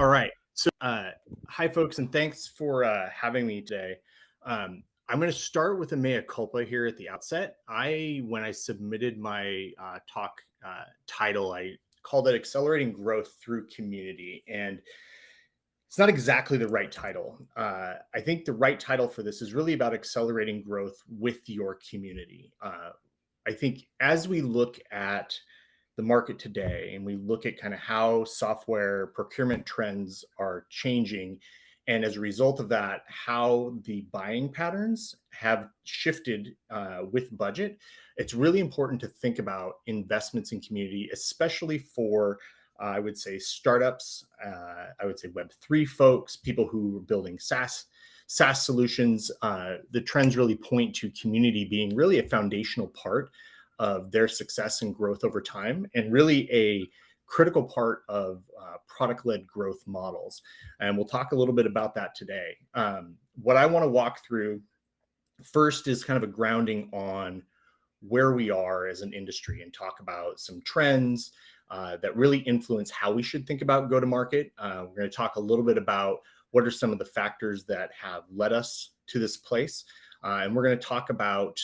All right. Hi, folks, and thanks for having me today. I'm going to start with a mea culpa here at the outset. When I submitted my talk title, I called it Accelerating Growth Through Community. And it's not exactly the right title. I think the right title for this is really about accelerating growth with your community. I think as we look at the market today and we look at kind of how software procurement trends are changing, and as a result of that, how the buying patterns have shifted with budget, it's really important to think about investments in community, especially for I would say startups, I would say Web3 folks, people who are building SaaS solutions. The trends really point to community being really a foundational part of their success and growth over time, and really a critical part of product-led growth models. And we'll talk a little bit about that today. What I want to walk through first is kind of a grounding on where we are as an industry and talk about some trends that really influence how we should think about go-to-market. We're going to talk a little bit about what are some of the factors that have led us to this place. And we're going to talk about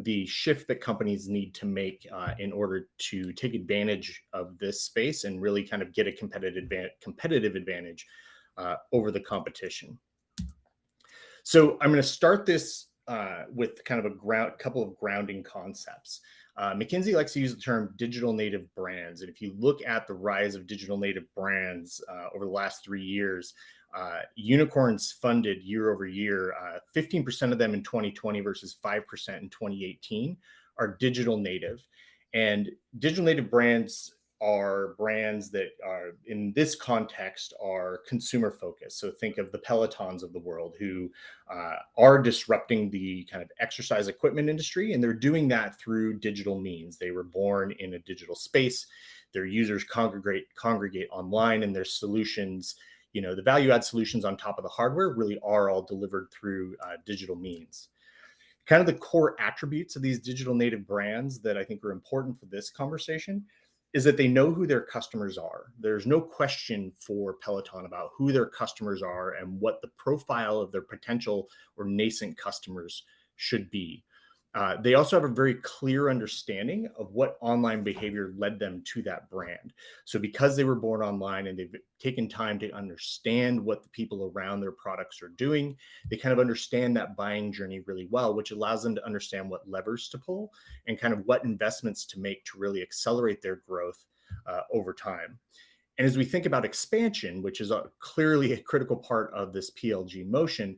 the shift that companies need to make in order to take advantage of this space and really kind of get a competitive advantage over the competition. So I'm going to start this with kind of a couple of grounding concepts. McKinsey likes to use the term digital native brands. And if you look at the rise of digital native brands over the last 3 years, unicorns funded year over year, 15% of them in 2020 versus 5% in 2018 are digital native. And digital native brands are brands that are, in this context, are consumer focused. So think of the Pelotons of the world who are disrupting the kind of exercise equipment industry, and they're doing that through digital means. They were born in a digital space. Their users congregate online, and their solutions, the value add solutions on top of the hardware really are all delivered through digital means. Kind of the core attributes of these digital native brands that I think are important for this conversation is that they know who their customers are. There's no question for Peloton about who their customers are and what the profile of their potential or nascent customers should be. They also have a very clear understanding of what online behavior led them to that brand. So because they were born online and they've taken time to understand what the people around their products are doing, they kind of understand that buying journey really well, which allows them to understand what levers to pull and kind of what investments to make to really accelerate their growth over time. And as we think about expansion, which is clearly a critical part of this PLG motion,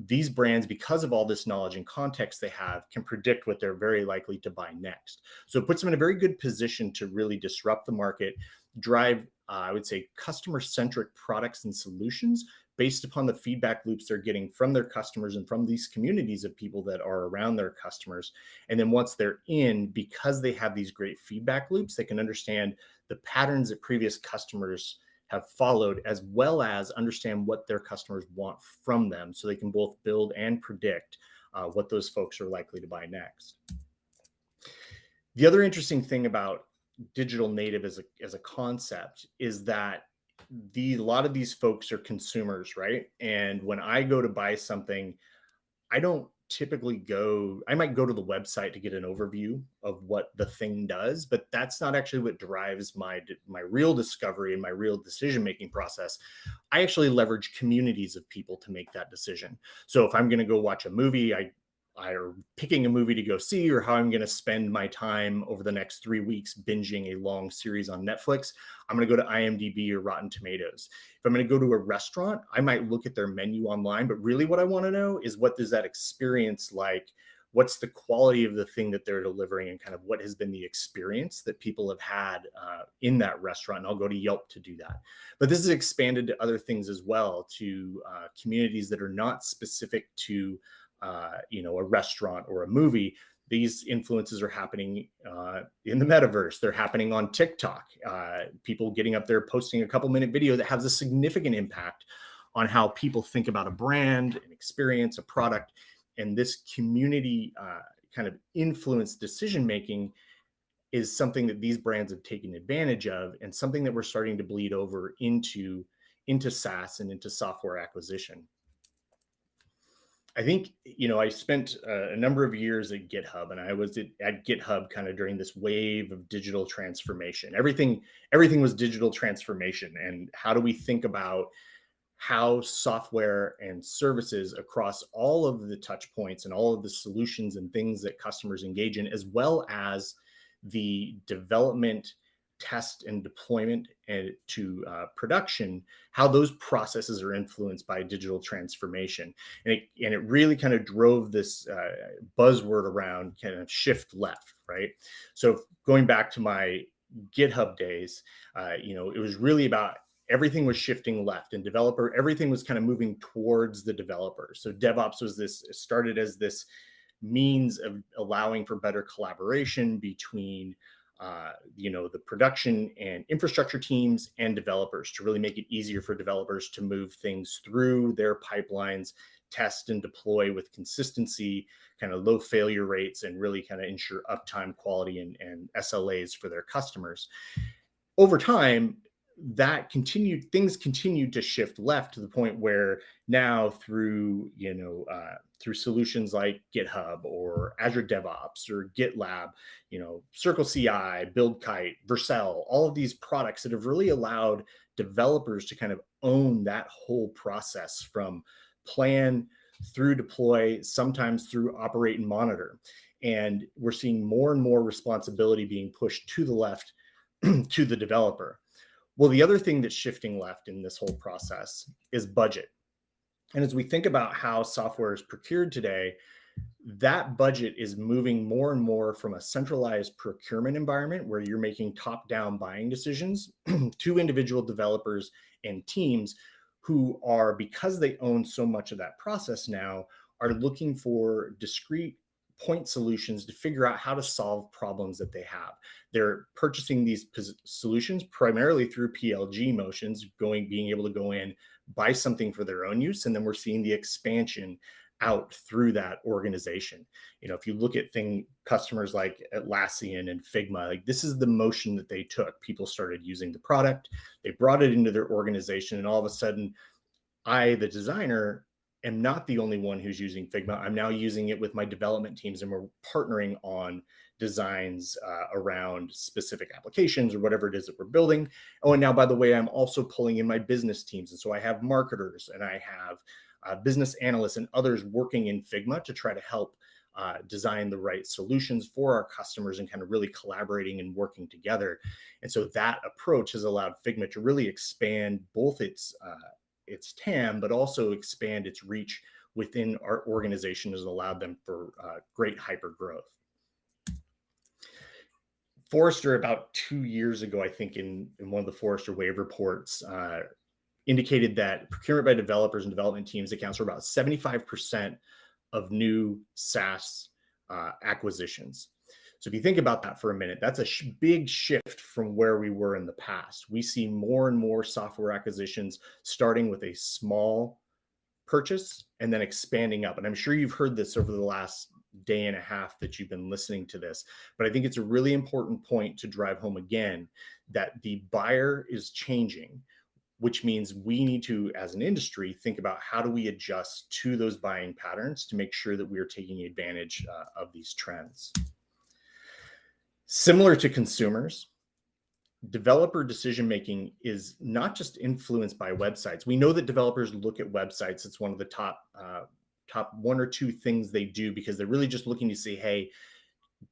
these brands, because of all this knowledge and context they have, can predict what they're very likely to buy next. So it puts them in a very good position to really disrupt the market, drive, I would say, customer-centric products and solutions based upon the feedback loops they're getting from their customers and from these communities of people that are around their customers. And then once they're in, because they have these great feedback loops, they can understand the patterns that previous customers have followed, as well as understand what their customers want from them, so they can both build and predict what those folks are likely to buy next. The other interesting thing about digital native as a concept is that a lot of these folks are consumers, right? And when I go to buy something, I don't typically I might go to the website to get an overview of what the thing does, but that's not actually what drives my real discovery and my real decision-making process. I actually leverage communities of people to make that decision. So if I'm going to go watch a movie, I are picking a movie to go see, or how I'm going to spend my time over the next 3 weeks binging a long series on Netflix, I'm going to go to IMDb or Rotten Tomatoes. If I'm going to go to a restaurant, I might look at their menu online, but really what I want to know is, what does that experience like? What's the quality of the thing that they're delivering, and kind of what has been the experience that people have had in that restaurant? And I'll go to Yelp to do that. But this is expanded to other things as well, to communities that are not specific to a restaurant or a movie. These influences are happening in the metaverse. They're happening on TikTok. People getting up there, posting a couple-minute video that has a significant impact on how people think about a brand, an experience, a product. And this community kind of influence decision-making is something that these brands have taken advantage of, and something that we're starting to bleed over into SaaS and into software acquisition. I think, I spent a number of years at GitHub, and I was at GitHub kind of during this wave of digital transformation. Everything was digital transformation. And how do we think about how software and services across all of the touch points and all of the solutions and things that customers engage in, as well as the development, test, and deployment and to production, how those processes are influenced by digital transformation. And it really kind of drove this buzzword around kind of shift left, right? So going back to my GitHub days, it was really about everything was shifting left, and everything was kind of moving towards the developer. So DevOps started as this means of allowing for better collaboration between the production and infrastructure teams and developers, to really make it easier for developers to move things through their pipelines, test and deploy with consistency, kind of low failure rates, and really kind of ensure uptime, quality, and SLAs for their customers. Over time, things continued to shift left, to the point where now through solutions like GitHub or Azure DevOps or GitLab, Circle CI, BuildKite, Vercel, all of these products that have really allowed developers to kind of own that whole process, from plan through deploy, sometimes through operate and monitor. And we're seeing more and more responsibility being pushed to the left to the developer. Well, the other thing that's shifting left in this whole process is budget. And as we think about how software is procured today, that budget is moving more and more from a centralized procurement environment where you're making top-down buying decisions to individual developers and teams who are, because they own so much of that process now, are looking for discrete point solutions to figure out how to solve problems that they have. They're purchasing these solutions primarily through PLG motions, being able to go in, buy something for their own use, and then we're seeing the expansion out through that organization. If you look at customers like Atlassian and Figma, like, this is the motion that they took. People started using the product, they brought it into their organization, and all of a sudden, I, the designer, am not the only one who's using Figma. I'm now using it with my development teams, and we're partnering on designs around specific applications or whatever it is that we're building. Oh, and now, by the way, I'm also pulling in my business teams. And so I have marketers, and I have business analysts and others working in Figma to try to help design the right solutions for our customers, and kind of really collaborating and working together. And so that approach has allowed Figma to really expand both its TAM, but also expand its reach within our organization, has allowed them for great hyper growth. Forrester, about 2 years ago, I think in one of the Forrester Wave reports, indicated that procurement by developers and development teams accounts for about 75% of new SaaS acquisitions. So if you think about that for a minute, that's a big shift from where we were in the past. We see more and more software acquisitions starting with a small purchase and then expanding up. And I'm sure you've heard this over the last day and a half that you've been listening to this, but I think it's a really important point to drive home again, that the buyer is changing, which means we need to, as an industry, think about how do we adjust to those buying patterns to make sure that we are taking advantage of these trends. Similar to consumers, developer decision-making is not just influenced by websites. We know that developers look at websites. It's one of the top one or two things they do, because they're really just looking to see, hey,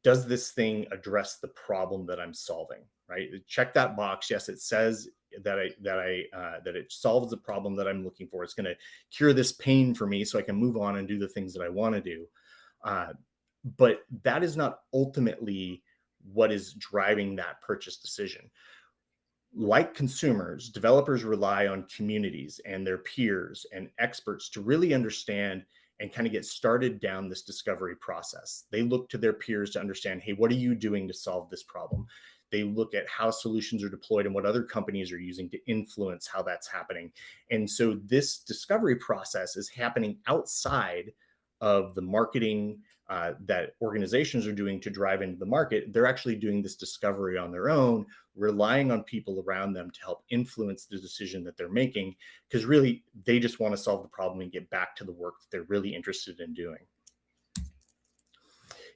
does this thing address the problem that I'm solving, right? Check that box. Yes, it says that it solves the problem that I'm looking for. It's going to cure this pain for me so I can move on and do the things that I want to do. But that is not ultimately what is driving that purchase decision. Like consumers, developers rely on communities and their peers and experts to really understand and kind of get started down this discovery process. They look to their peers to understand, hey, what are you doing to solve this problem? They look at how solutions are deployed and what other companies are using to influence how that's happening. And so this discovery process is happening outside of the marketing that organizations are doing to drive into the market. They're actually doing this discovery on their own, relying on people around them to help influence the decision that they're making, because really they just want to solve the problem and get back to the work that they're really interested in doing.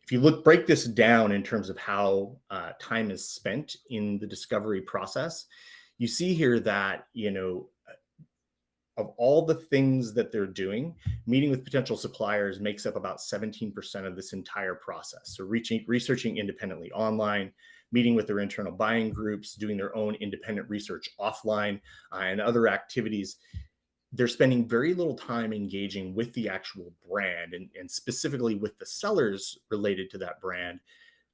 If you break this down in terms of how time is spent in the discovery process, you see here that, of all the things that they're doing, meeting with potential suppliers makes up about 17% of this entire process. So researching independently online, meeting with their internal buying groups, doing their own independent research offline, and other activities. They're spending very little time engaging with the actual brand and specifically with the sellers related to that brand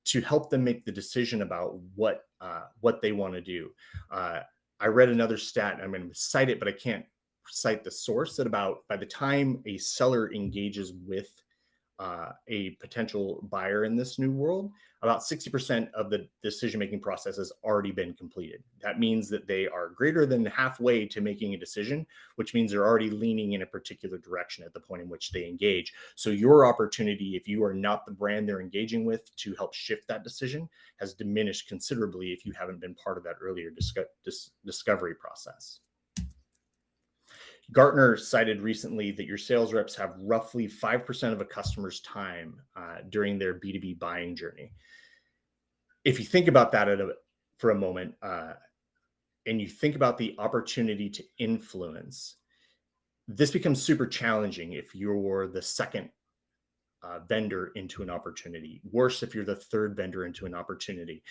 to help them make the decision about what they want to do. I read another stat, and I'm going to cite it, but I can't cite the source, that about by the time a seller engages with a potential buyer in this new world, about 60% of the decision-making process has already been completed. That means that they are greater than halfway to making a decision, which means they're already leaning in a particular direction at the point in which they engage. So your opportunity, if you are not the brand they're engaging with, to help shift that decision has diminished considerably if you haven't been part of that earlier discovery process. Gartner cited recently that your sales reps have roughly 5% of a customer's time during their B2B buying journey. If you think about that for a moment, and you think about the opportunity to influence, this becomes super challenging if you're the second vendor into an opportunity. Worse if you're the third vendor into an opportunity.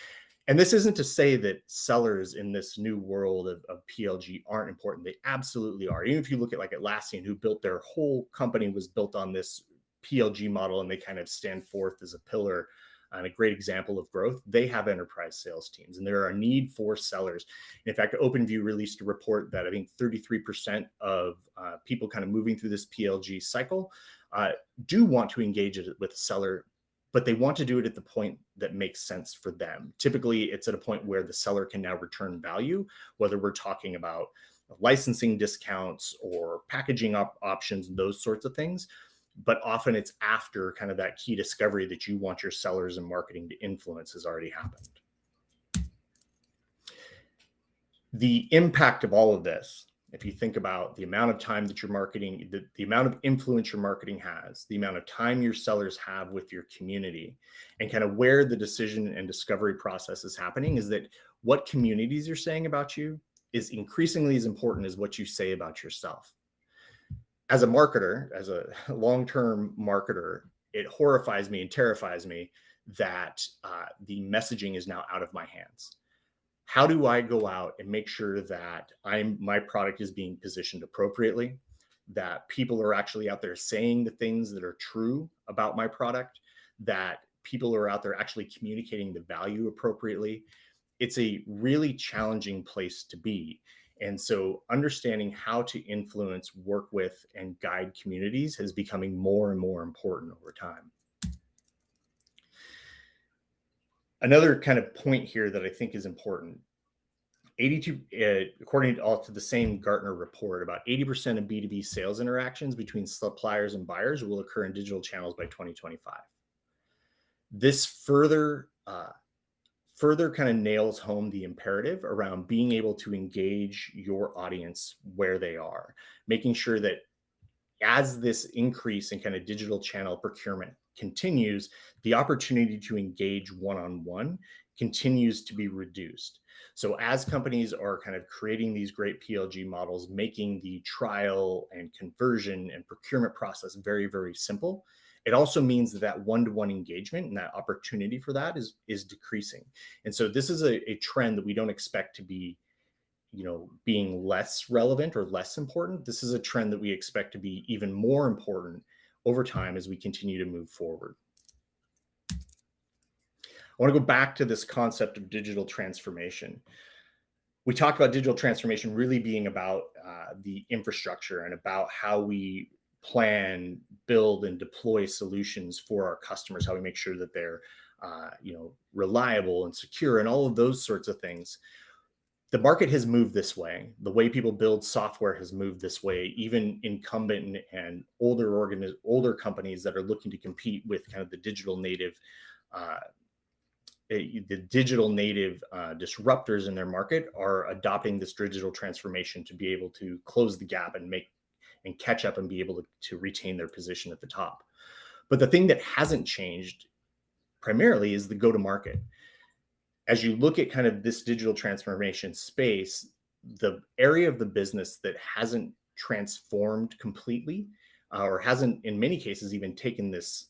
And this isn't to say that sellers in this new world of PLG aren't important. They absolutely are. Even if you look at like Atlassian, who built their whole company was built on this PLG model, and they kind of stand forth as a pillar and a great example of growth. They have enterprise sales teams, and there are a need for sellers. In fact, OpenView released a report that I think 33% of people kind of moving through this PLG cycle do want to engage with a seller, but they want to do it at the point that makes sense for them. Typically, it's at a point where the seller can now return value, whether we're talking about licensing discounts or packaging options, those sorts of things. But often it's after kind of that key discovery that you want your sellers and marketing to influence has already happened. The impact of all of this, if you think about the amount of time that you're marketing, the amount of influence your marketing has, the amount of time your sellers have with your community, and kind of where the decision and discovery process is happening, is that what communities are saying about you is increasingly as important as what you say about yourself. As a marketer, as a long-term marketer, it horrifies me and terrifies me that the messaging is now out of my hands. How do I go out and make sure that my product is being positioned appropriately, that people are actually out there saying the things that are true about my product, that people are out there actually communicating the value appropriately? It's a really challenging place to be. And so understanding how to influence, work with, and guide communities is becoming more and more important over time. Another kind of point here that I think is important, 82, according to the same Gartner report, about 80% of B2B sales interactions between suppliers and buyers will occur in digital channels by 2025. This further kind of nails home the imperative around being able to engage your audience where they are, making sure that as this increase in kind of digital channel procurement continues, the opportunity to engage one-on-one continues to be reduced. So as companies are kind of creating these great PLG models, making the trial and conversion and procurement process very, very simple, it also means that one-to-one engagement and that opportunity for that is decreasing. And so this is a trend that we don't expect to be, being less relevant or less important. This is a trend that we expect to be even more important over time as we continue to move forward. I want to go back to this concept of digital transformation. We talked about digital transformation really being about the infrastructure and about how we plan, build, and deploy solutions for our customers, how we make sure that they're reliable and secure and all of those sorts of things. the market has moved this way. The way people build software has moved this way. Even incumbent and older companies that are looking to compete with kind of the digital native uh, disruptors in their market are adopting this digital transformation to be able to close the gap and catch up and be able to retain their position at the top. But the thing that hasn't changed primarily is the go-to-market. As you look at kind of this digital transformation space, the area of the business that hasn't transformed completely, or hasn't in many cases even taken this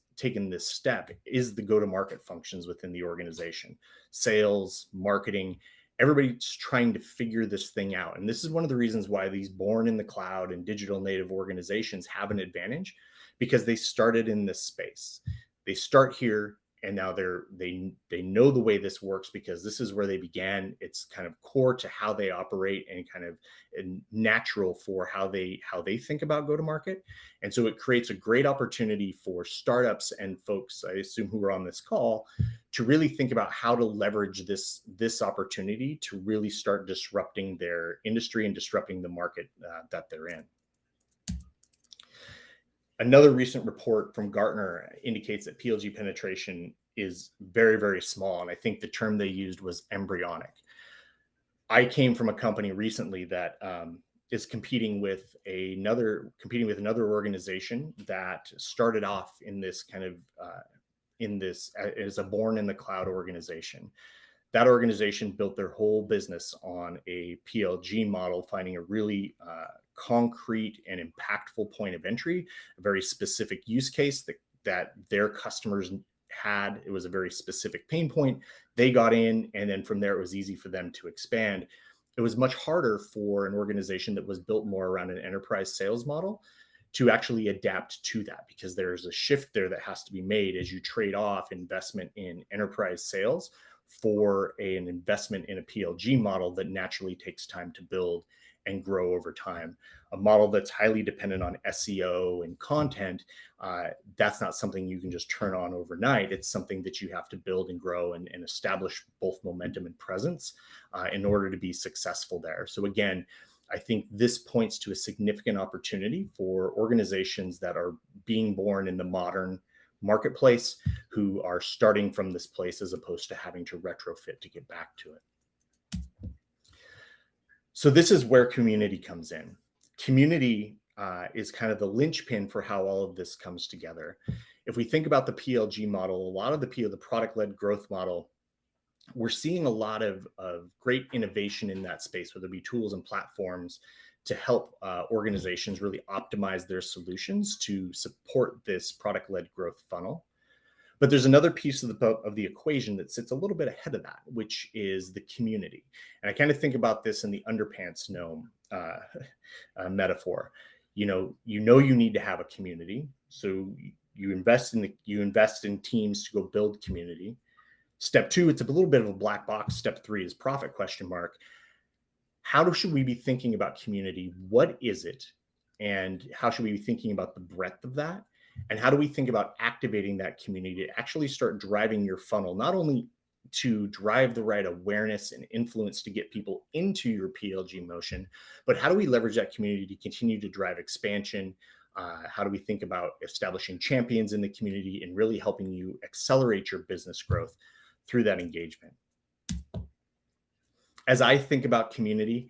step, is the go-to-market functions within the organization. Sales, marketing, everybody's trying to figure this thing out. And this is one of the reasons why these born in the cloud and digital native organizations have an advantage, because they started in this space. They start here, and now they know the way this works because this is where they began. It's kind of core to how they operate and kind of natural for how they think about go to market. And so it creates a great opportunity for startups and folks, I assume, who are on this call, to really think about how to leverage this opportunity to really start disrupting their industry and disrupting the market that they're in. Another recent report from Gartner indicates that PLG penetration is very, very small. And I think the term they used was embryonic. I came from a company recently that is competing with another organization that started off in this kind of as a born in the cloud organization. That organization built their whole business on a PLG model, finding a really concrete and impactful point of entry, a very specific use case that their customers had. It was a very specific pain point. They got in, and then from there, it was easy for them to expand. It was much harder for an organization that was built more around an enterprise sales model to actually adapt to that, because there's a shift there that has to be made as you trade off investment in enterprise sales for an investment in a PLG model that naturally takes time to build and grow over time. A model that's highly dependent on SEO and content, that's not something you can just turn on overnight. It's something that you have to build and grow and establish both momentum and presence in order to be successful there. So again, I think this points to a significant opportunity for organizations that are being born in the modern marketplace, who are starting from this place as opposed to having to retrofit to get back to it. So this is where community comes in. Community is kind of the linchpin for how all of this comes together. If we think about the PLG model, a lot of the product-led growth model, we're seeing a lot of great innovation in that space, whether it be tools and platforms to help organizations really optimize their solutions to support this product-led growth funnel. But there's another piece of the equation that sits a little bit ahead of that, which is the community. And I kind of think about this in the underpants gnome metaphor. You need to have a community, so you invest in teams to go build community. Step 2, it's a little bit of a black box. Step 3 is profit ? How should we be thinking about community? What is it? And how should we be thinking about the breadth of that? And how do we think about activating that community to actually start driving your funnel, not only to drive the right awareness and influence to get people into your PLG motion, but how do we leverage that community to continue to drive expansion? How do we think about establishing champions in the community and really helping you accelerate your business growth through that engagement? As I think about community,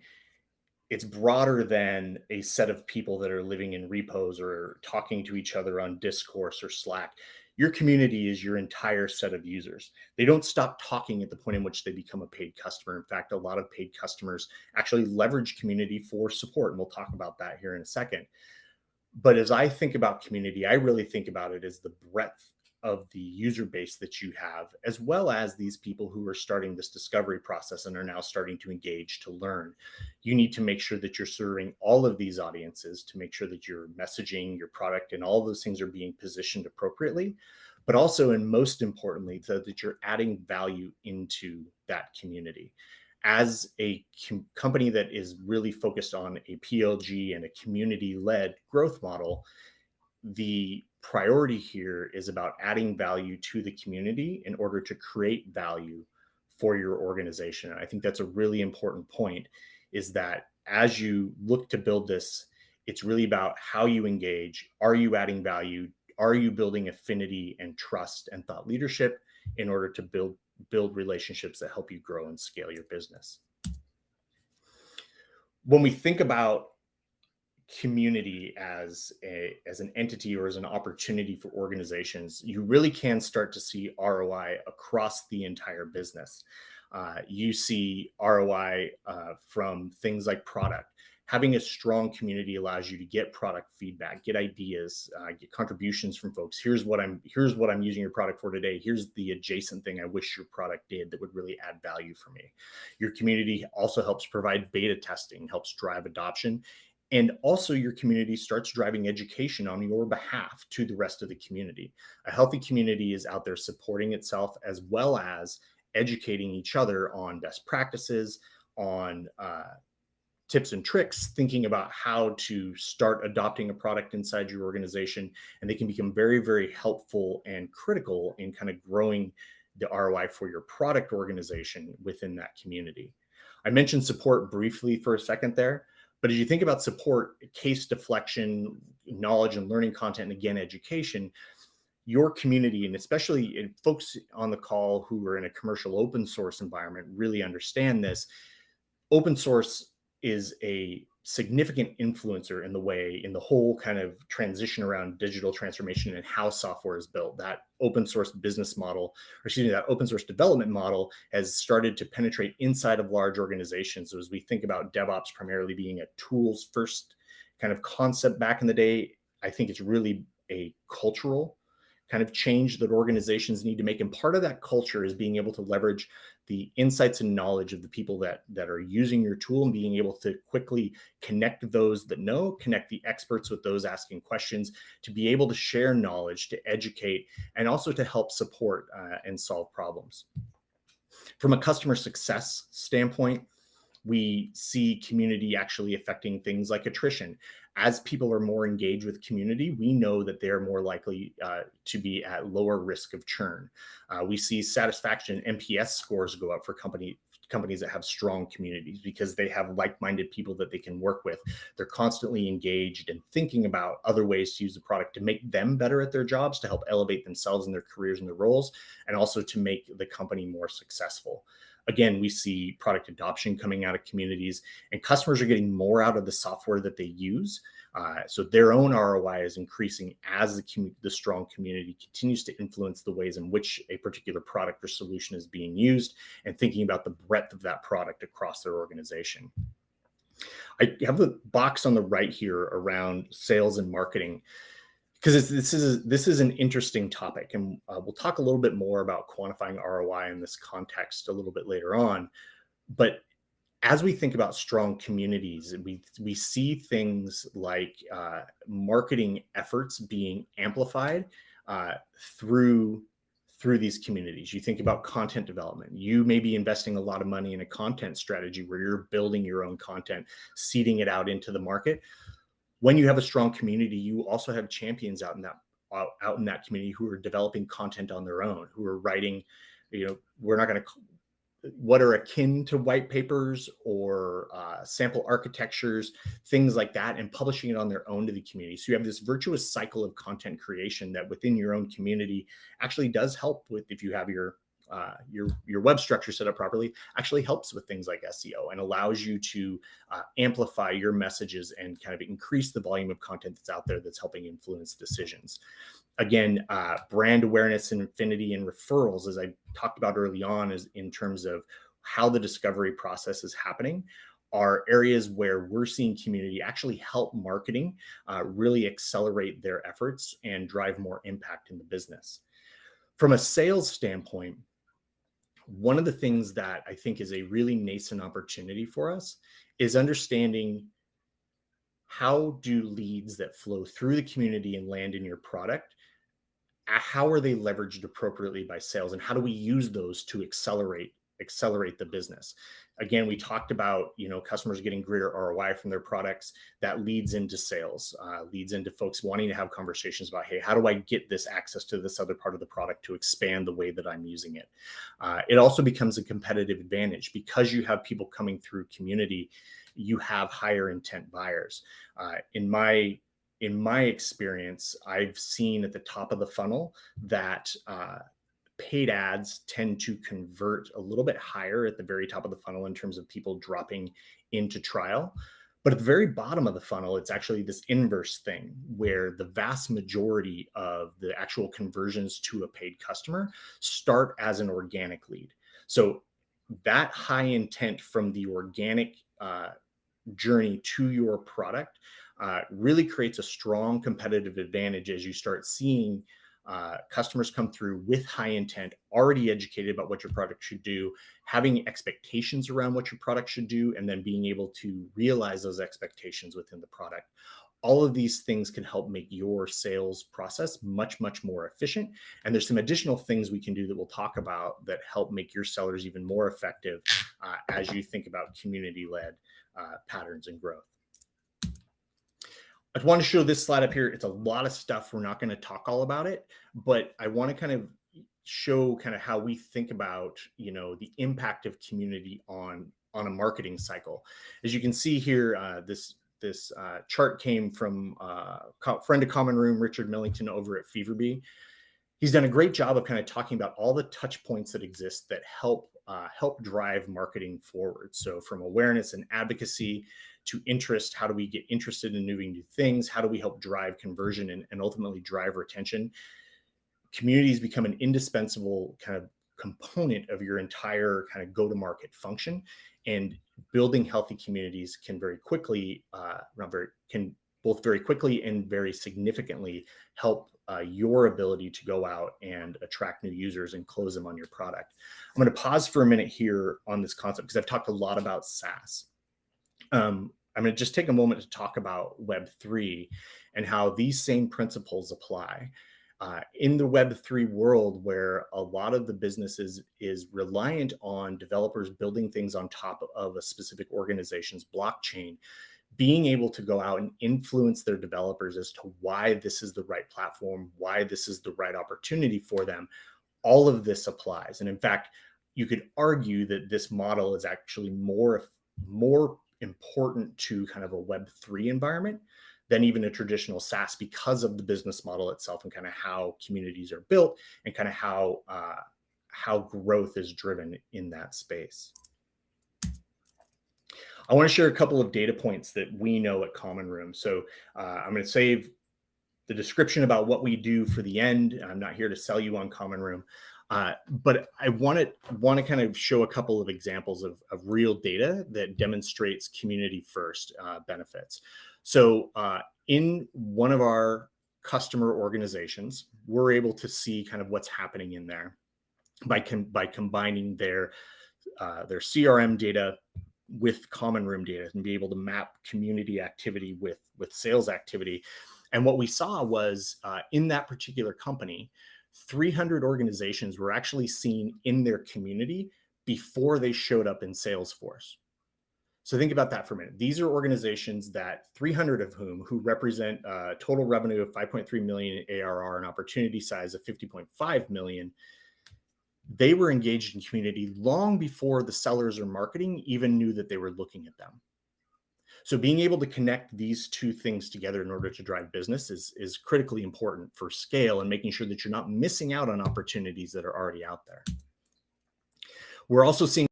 it's broader than a set of people that are living in repos or talking to each other on Discourse or Slack. Your community is your entire set of users. They don't stop talking at the point in which they become a paid customer. In fact, a lot of paid customers actually leverage community for support, and we'll talk about that here in a second. But as I think about community, I really think about it as the breadth of the user base that you have, as well as these people who are starting this discovery process and are now starting to engage to learn. You need to make sure that you're serving all of these audiences, to make sure that your messaging, your product, and all those things are being positioned appropriately, but also, and most importantly, so that you're adding value into that community. As a company that is really focused on a PLG and a community-led growth model, the priority here is about adding value to the community in order to create value for your organization. And I think that's a really important point, is that as you look to build this, it's really about how you engage. Are you adding value? Are you building affinity and trust and thought leadership in order to build relationships that help you grow and scale your business? When we think about community as an entity or as an opportunity for organizations, you really can start to see ROI across the entire business. You see ROI from things like product. Having a strong community allows you to get product feedback, get ideas, get contributions from folks. Here's what I'm using your product for today. Here's the adjacent thing I wish your product did that would really add value for me. Your community also helps provide beta testing, helps drive adoption, and also your community starts driving education on your behalf to the rest of the community. A healthy community is out there supporting itself as well as educating each other on best practices, on tips and tricks, thinking about how to start adopting a product inside your organization. And they can become very, very helpful and critical in kind of growing the ROI for your product organization within that community. I mentioned support briefly for a second there, but as you think about support, case deflection, knowledge and learning content, and again, education, your community, and especially folks on the call who are in a commercial open source environment, really understand this. Open source is a significant influencer in the whole kind of transition around digital transformation and how software is built. That open source business model, that open source development model has started to penetrate inside of large organizations. So as we think about DevOps primarily being a tools first kind of concept back in the day, I think it's really a cultural kind of change that organizations need to make. And part of that culture is being able to leverage the insights and knowledge of the people that are using your tool, and being able to quickly connect those that know, connect the experts with those asking questions, to be able to share knowledge, to educate, and also to help support and solve problems. From a customer success standpoint, we see community actually affecting things like attrition. As people are more engaged with community, we know that they're more likely to be at lower risk of churn. We see satisfaction NPS scores go up for companies that have strong communities, because they have like-minded people that they can work with. They're constantly engaged and thinking about other ways to use the product to make them better at their jobs, to help elevate themselves in their careers and their roles, and also to make the company more successful. Again, we see product adoption coming out of communities, and customers are getting more out of the software that they use. So their own ROI is increasing as the strong community continues to influence the ways in which a particular product or solution is being used, and thinking about the breadth of that product across their organization. I have the box on the right here around sales and marketing, because this is an interesting topic, and we'll talk a little bit more about quantifying ROI in this context a little bit later on. But as we think about strong communities, we see things like marketing efforts being amplified through these communities. You think about content development. You may be investing a lot of money in a content strategy where you're building your own content, seeding it out into the market. When you have a strong community, you also have champions out in that community who are developing content on their own, who are writing, what are akin to white papers or sample architectures, things like that, and publishing it on their own to the community. So you have this virtuous cycle of content creation that within your own community actually does help with, if you have your web structure set up properly, actually helps with things like SEO and allows you to amplify your messages and kind of increase the volume of content that's out there that's helping influence decisions. Again, brand awareness and affinity and referrals, as I talked about early on, is in terms of how the discovery process is happening, are areas where we're seeing community actually help marketing really accelerate their efforts and drive more impact in the business. From a sales standpoint, one of the things that I think is a really nascent opportunity for us is understanding how do leads that flow through the community and land in your product, how are they leveraged appropriately by sales, and how do we use those to accelerate accelerate the business. Again, we talked about, customers getting greater ROI from their products. That leads into sales, leads into folks wanting to have conversations about, hey, how do I get this access to this other part of the product to expand the way that I'm using it? It also becomes a competitive advantage because you have people coming through community. You have higher intent buyers. In my experience, I've seen at the top of the funnel that paid ads tend to convert a little bit higher at the very top of the funnel in terms of people dropping into trial. But at the very bottom of the funnel, it's actually this inverse thing where the vast majority of the actual conversions to a paid customer start as an organic lead. So that high intent from the organic journey to your product really creates a strong competitive advantage as you start seeing customers come through with high intent, already educated about what your product should do, having expectations around what your product should do, and then being able to realize those expectations within the product. All of these things can help make your sales process much, much more efficient. And there's some additional things we can do that we'll talk about that help make your sellers even more effective as you think about community-led patterns and growth. I want to show this slide up here. It's a lot of stuff. We're not going to talk all about it, but I want to kind of show kind of how we think about, the impact of community on a marketing cycle. As you can see here, this chart came from a friend of Common Room, Richard Millington, over at Feverbee. He's done a great job of kind of talking about all the touch points that exist that help drive marketing forward. So from awareness and advocacy to interest, how do we get interested in doing new things? How do we help drive conversion and ultimately drive retention? Communities become an indispensable kind of component of your entire kind of go-to-market function. And building healthy communities can very quickly, both very quickly and very significantly help your ability to go out and attract new users and close them on your product. I'm going to pause for a minute here on this concept because I've talked a lot about SaaS. I'm going to just take a moment to talk about Web3 and how these same principles apply. In the Web3 world, where a lot of the business is reliant on developers building things on top of a specific organization's blockchain, being able to go out and influence their developers as to why this is the right platform, why this is the right opportunity for them, all of this applies. And in fact, you could argue that this model is actually more important to kind of a Web3 environment than even a traditional SaaS because of the business model itself and kind of how communities are built and kind of how growth is driven in that space. I want to share a couple of data points that we know at Common Room. So I'm going to save the description about what we do for the end. I'm not here to sell you on Common Room, but I want to kind of show a couple of examples of real data that demonstrates community first benefits. So in one of our customer organizations, we're able to see kind of what's happening in there by combining their CRM data with Common Room data and be able to map community activity with sales activity. And what we saw was in that particular company, 300 organizations were actually seen in their community before they showed up in Salesforce. So think about that for a minute. These are organizations that 300 of who represent total revenue of 5.3 million in ARR and opportunity size of 50.5 million. They were engaged in community long before the sellers or marketing even knew that they were looking at them. So being able to connect these two things together in order to drive business is critically important for scale and making sure that you're not missing out on opportunities that are already out there. We're also seeing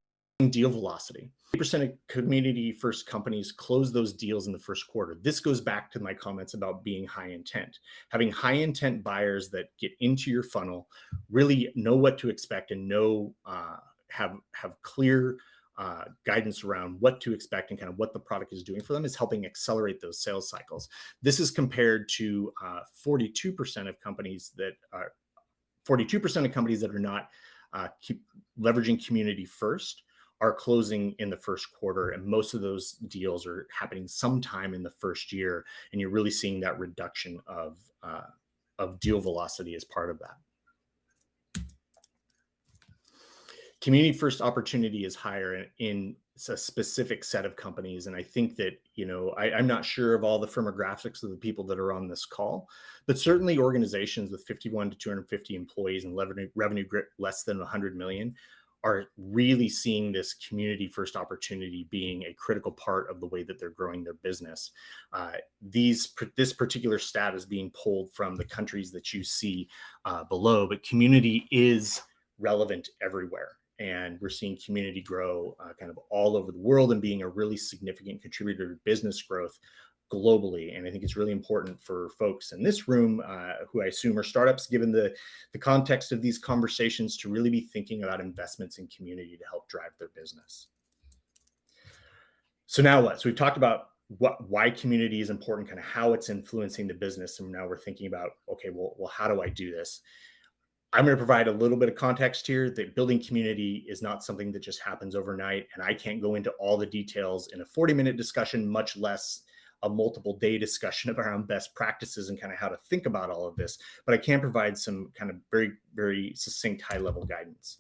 deal velocity. 80% of community first companies close those deals in the first quarter. This goes back to my comments about being high intent. Having high intent buyers that get into your funnel, really know what to expect and know have clear guidance around what to expect and kind of what the product is doing for them is helping accelerate those sales cycles. This is compared to 42% of companies that are 42% of companies that are not keep leveraging community first are closing in the first quarter, and most of those deals are happening sometime in the first year, and you're really seeing that reduction of deal velocity as part of that. community first opportunity is higher in a specific set of companies. And I think that, I'm not sure of all the firmographics of the people that are on this call, but certainly organizations with 51 to 250 employees and revenue less than 100 million are really seeing this community first opportunity being a critical part of the way that they're growing their business. This particular stat is being pulled from the countries that you see below, but community is relevant everywhere. And we're seeing community grow kind of all over the world and being a really significant contributor to business growth globally. And I think it's really important for folks in this room, who I assume are startups, given the context of these conversations, to really be thinking about investments in community to help drive their business. So now what? So we've talked about why community is important, kind of how it's influencing the business. And now we're thinking about, okay, well, how do I do this? I'm going to provide a little bit of context here that building community is not something that just happens overnight. And I can't go into all the details in a 40-minute discussion, much less a multiple day discussion around best practices and kind of how to think about all of this. But I can provide some kind of very, very succinct high level guidance.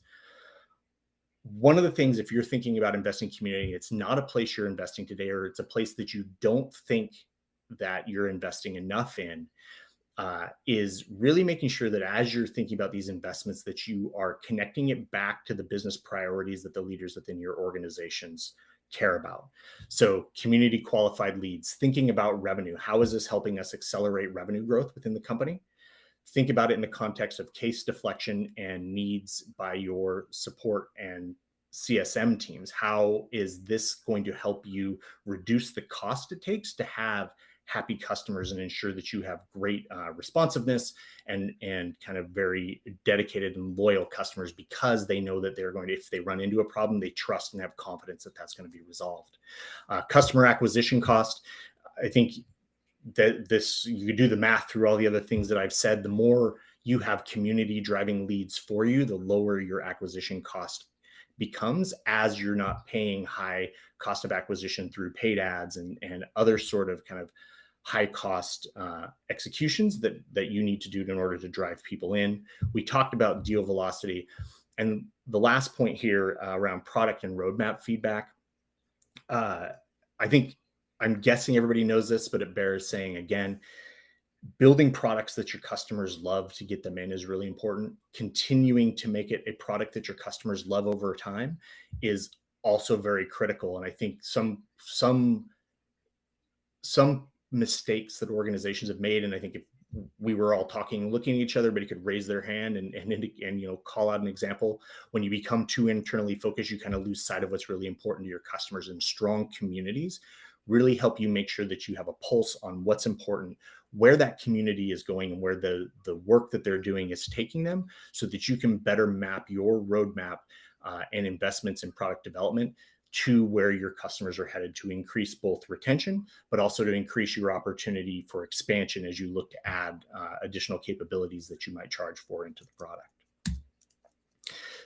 One of the things, if you're thinking about investing in community, it's not a place you're investing today, or it's a place that you don't think that you're investing enough in, is really making sure that as you're thinking about these investments, that you are connecting it back to the business priorities that the leaders within your organizations care about. So community qualified leads, thinking about revenue. How is this helping us accelerate revenue growth within the company? Think about it in the context of case deflection and needs by your support and CSM teams. How is this going to help you reduce the cost it takes to have happy customers and ensure that you have great responsiveness and kind of very dedicated and loyal customers, because they know that they're going to, if they run into a problem, they trust and have confidence that that's going to be resolved. Customer acquisition cost. I think that you do the math through all the other things that I've said. The more you have community driving leads for you, the lower your acquisition cost becomes, as you're not paying high cost of acquisition through paid ads and other sort of kind of high cost executions that you need to do in order to drive people in. We talked about deal velocity. And the last point here around product and roadmap feedback. I think, I'm guessing everybody knows this, but it bears saying again, building products that your customers love to get them in is really important. Continuing to make it a product that your customers love over time is also very critical. And I think some mistakes that organizations have made, and I think if we were all talking, looking at each other, but you could raise their hand and call out an example. When you become too internally focused, you kind of lose sight of what's really important to your customers. And strong communities really help you make sure that you have a pulse on what's important, where that community is going, and where the work that they're doing is taking them, so that you can better map your roadmap and investments in product development to where your customers are headed, to increase both retention, but also to increase your opportunity for expansion as you look to add additional capabilities that you might charge for into the product.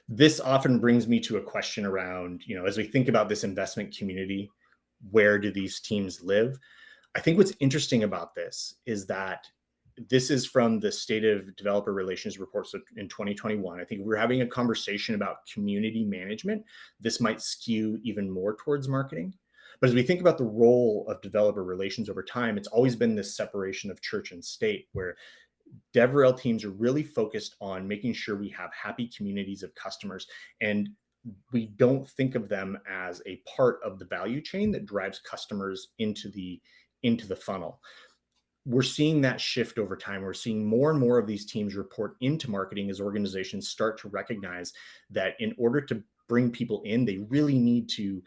This often brings me to a question around, as we think about this investment community, where do these teams live? I think what's interesting about this is that this is from the State of Developer Relations reports in 2021. I think if we're having a conversation about community management, this might skew even more towards marketing. But as we think about the role of developer relations over time, it's always been this separation of church and state, where DevRel teams are really focused on making sure we have happy communities of customers, and we don't think of them as a part of the value chain that drives customers into the funnel. We're seeing that shift over time. We're seeing more and more of these teams report into marketing as organizations start to recognize that in order to bring people in, they really need to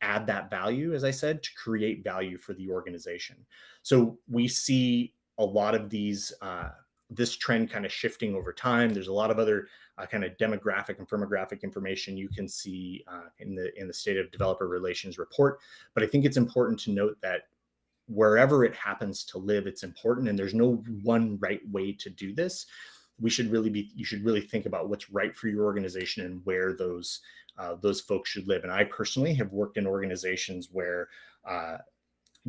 add that value, as I said, to create value for the organization. So we see a lot of this trend kind of shifting over time. There's a lot of other kind of demographic and firmographic information you can see in the State of Developer Relations report. But I think it's important to note that wherever it happens to live, it's important, and there's no one right way to do this. You should really think about what's right for your organization and where those folks should live. And I personally have worked in organizations where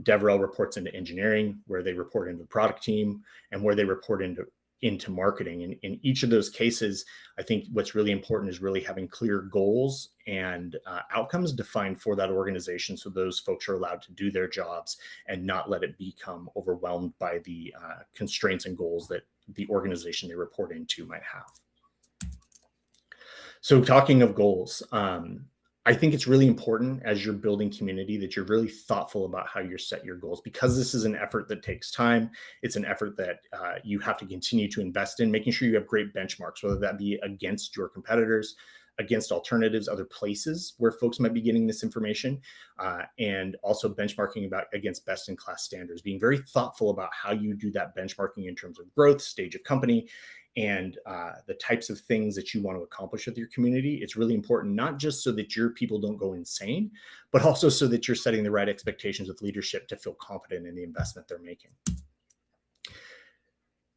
DevRel reports into engineering, where they report into the product team, and where they report into into marketing. And in each of those cases, I think what's really important is really having clear goals and outcomes defined for that organization, so those folks are allowed to do their jobs and not let it become overwhelmed by the constraints and goals that the organization they report into might have. So talking of goals, I think it's really important as you're building community that you're really thoughtful about how you set your goals, because this is an effort that takes time. It's an effort that you have to continue to invest in, making sure you have great benchmarks, whether that be against your competitors, against alternatives, other places where folks might be getting this information, and also benchmarking against best in class standards, being very thoughtful about how you do that benchmarking in terms of growth, stage of company, and the types of things that you want to accomplish with your community. It's really important, not just so that your people don't go insane, but also so that you're setting the right expectations with leadership to feel confident in the investment they're making.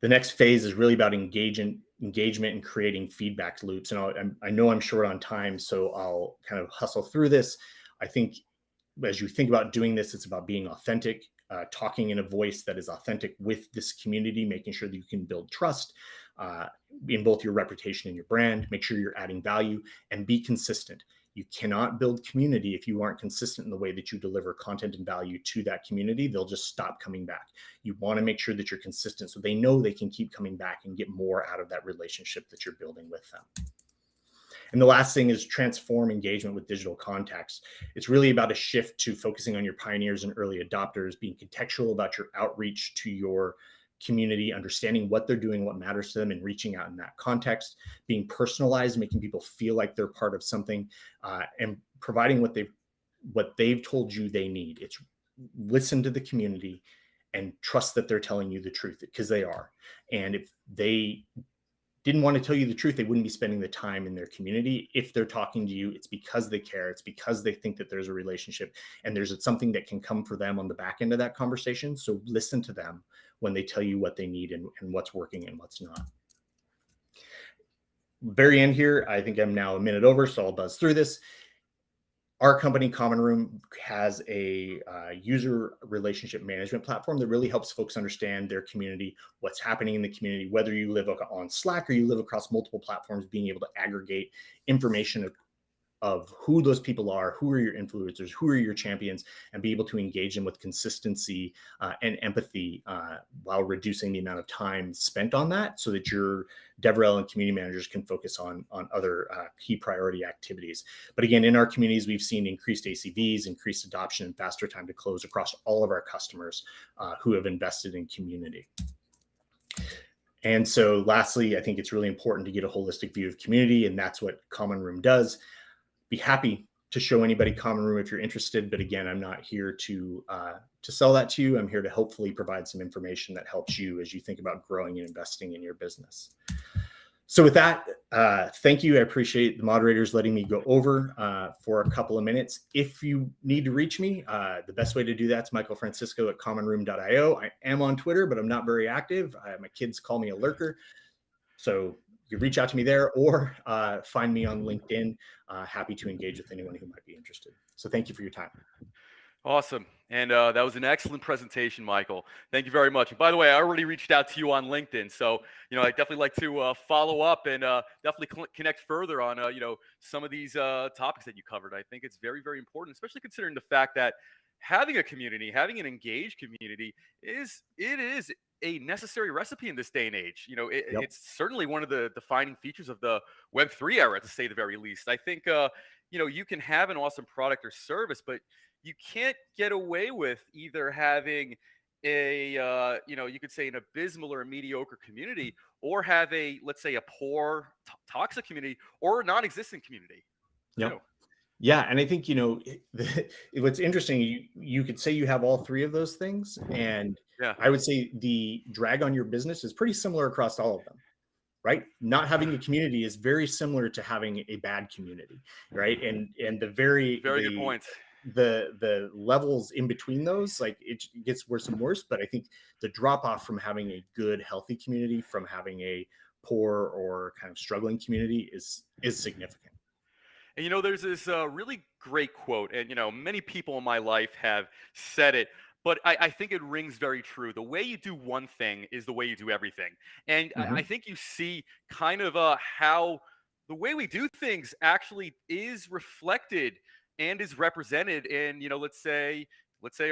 The next phase is really about engagement and creating feedback loops. And I know I'm short on time, so I'll kind of hustle through this. I think as you think about doing this, it's about being authentic, talking in a voice that is authentic with this community, making sure that you can build trust in both your reputation and your brand. Make sure you're adding value and be consistent. You cannot build community if you aren't consistent in the way that you deliver content and value to that community. They'll just stop coming back. You want to make sure that you're consistent so they know they can keep coming back and get more out of that relationship that you're building with them. And the last thing is transform engagement with digital contacts. It's really about a shift to focusing on your pioneers and early adopters, being contextual about your outreach to your community, understanding what they're doing, what matters to them, and reaching out in that context, being personalized, making people feel like they're part of something, and providing what they've told you they need. It's listen to the community and trust that they're telling you the truth, because they are. And if they didn't want to tell you the truth, they wouldn't be spending the time in their community. If they're talking to you, it's because they care. It's because they think that there's a relationship and there's something that can come for them on the back end of that conversation. So listen to them when they tell you what they need and what's working and what's not. Very end here, I think I'm now a minute over, so I'll buzz through this. Our company, Common Room, has a user relationship management platform that really helps folks understand their community, what's happening in the community, whether you live on Slack or you live across multiple platforms, being able to aggregate information of who those people are, who are your influencers, who are your champions, and be able to engage them with consistency and empathy while reducing the amount of time spent on that, so that your DevRel and community managers can focus on other key priority activities. But again, in our communities, we've seen increased ACVs, increased adoption, and faster time to close across all of our customers who have invested in community. And so lastly, I think it's really important to get a holistic view of community, and that's what Common Room does. Be happy to show anybody Common Room if you're interested. But again, I'm not here to sell that to you. I'm here to hopefully provide some information that helps you as you think about growing and investing in your business. So with that, thank you. I appreciate the moderators letting me go over for a couple of minutes. If you need to reach me, the best way to do that is michaelfrancisco@commonroom.io. I am on Twitter, but I'm not very active. My kids call me a lurker. So you reach out to me there, or find me on LinkedIn. Happy to engage with anyone who might be interested. So thank you for your time. Awesome. And that was an excellent presentation, Michael. Thank you very much. And by the way, I already reached out to you on LinkedIn. So, I definitely like to follow up and definitely connect further on, some of these topics that you covered. I think it's very, very important, especially considering the fact that having a community, having an engaged community is a necessary recipe in this day and age. Yep. It's certainly one of the defining features of the Web3 era, to say the very least. I think, you can have an awesome product or service, but you can't get away with either having you could say an abysmal or a mediocre community, or have let's say a poor, toxic community, or a non-existent community. Yep. Yeah. And I think, what's interesting, you could say you have all three of those things. And yeah, I would say the drag on your business is pretty similar across all of them, right? Not having a community is very similar to having a bad community, right? And the very good point. The levels in between those, like, it gets worse and worse. But I think the drop off from having a good, healthy community from having a poor or kind of struggling community is significant. And there's this really great quote, and many people in my life have said it, but I think it rings very true. The way you do one thing is the way you do everything. And I Hmm. think you see kind of how the way we do things actually is reflected and is represented in, let's say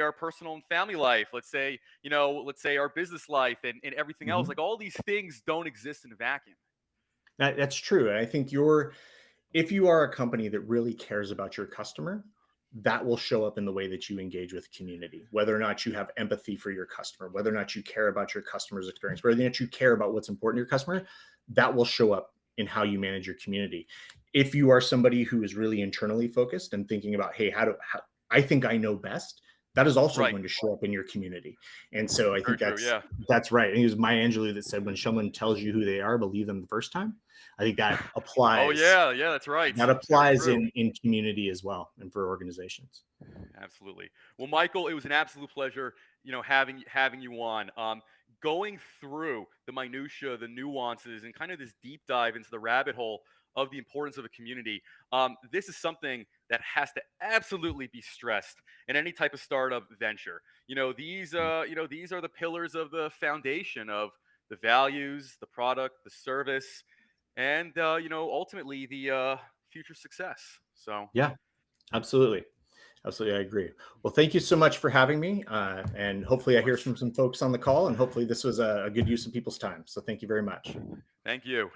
our personal and family life, let's say our business life and everything else. Hmm. Like all these things don't exist in a vacuum. That's true. And I think if you are a company that really cares about your customer, that will show up in the way that you engage with community, whether or not you have empathy for your customer, whether or not you care about your customer's experience, whether or not you care about what's important to your customer, that will show up in how you manage your community. If you are somebody who is really internally focused and thinking about, hey, I think I know best, that is also Right. going to show up in your community. And so I Very think true. Yeah. that's right. And it was Maya Angelou that said, when someone tells you who they are, believe them the first time. I think Oh yeah. Yeah. That's right. that Very applies true. in community as well and for organizations. Absolutely. Well, Michael, it was an absolute pleasure, having you on. Going through the minutia, the nuances, and kind of this deep dive into the rabbit hole of the importance of a community. This is something that has to absolutely be stressed in any type of startup venture. These are the pillars of the foundation of the values, the product, the service, and ultimately the future success. So, Yeah, absolutely. Absolutely. I agree. Well, thank you so much for having me. And of hopefully I hear course, from some folks on the call, and hopefully this was a good use of people's time. So thank you very much. thank you.